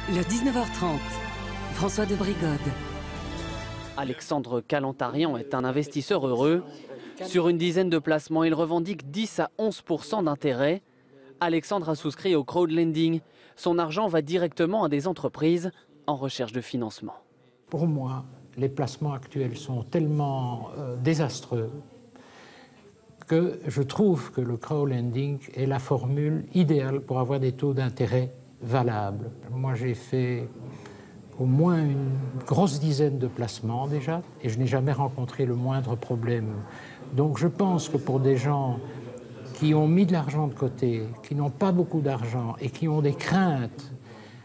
Le 19h30, François de Brigode. Alexandre Kalantarian est un investisseur heureux. Sur une dizaine de placements, il revendique 10 à 11% d'intérêt. Alexandre a souscrit au crowdlending. Son argent va directement à des entreprises en recherche de financement. Pour moi, les placements actuels sont tellement désastreux que je trouve que le crowdlending est la formule idéale pour avoir des taux d'intérêt valables. Moi, j'ai fait au moins une grosse dizaine de placements déjà et je n'ai jamais rencontré le moindre problème. Donc je pense que pour des gens qui ont mis de l'argent de côté, qui n'ont pas beaucoup d'argent et qui ont des craintes,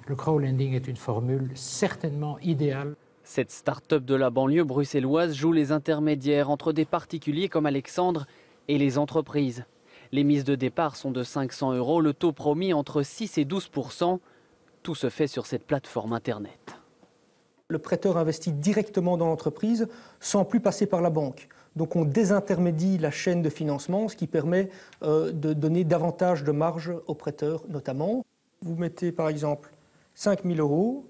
le crowdlending est une formule certainement idéale. Cette start-up de la banlieue bruxelloise joue les intermédiaires entre des particuliers comme Alexandre et les entreprises. Les mises de départ sont de 500 €, le taux promis entre 6 et 12%. Tout se fait sur cette plateforme Internet. Le prêteur investit directement dans l'entreprise sans plus passer par la banque. Donc on désintermédie la chaîne de financement, ce qui permet de donner davantage de marge aux prêteurs notamment. Vous mettez par exemple 5 000 €,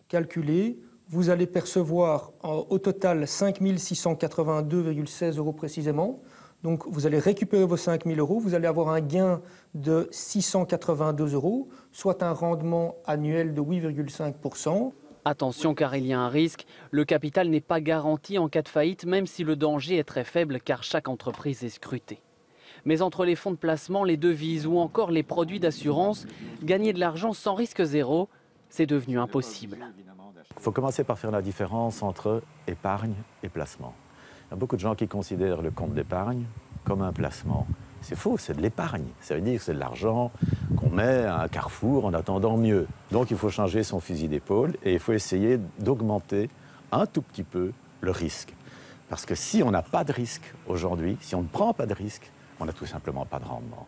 calculez, vous allez percevoir au total 5 682,16 € précisément. Donc vous allez récupérer vos 5 000 €, vous allez avoir un gain de 682 €, soit un rendement annuel de 8,5%. Attention car il y a un risque, le capital n'est pas garanti en cas de faillite même si le danger est très faible car chaque entreprise est scrutée. Mais entre les fonds de placement, les devises ou encore les produits d'assurance, gagner de l'argent sans risque zéro, c'est devenu impossible. Il faut commencer par faire la différence entre épargne et placement. Il y a beaucoup de gens qui considèrent le compte d'épargne comme un placement. C'est faux, c'est de l'épargne. Ça veut dire que c'est de l'argent qu'on met à un carrefour en attendant mieux. Donc il faut changer son fusil d'épaule et il faut essayer d'augmenter un tout petit peu le risque. Parce que si on n'a pas de risque aujourd'hui, si on ne prend pas de risque, on n'a tout simplement pas de rendement.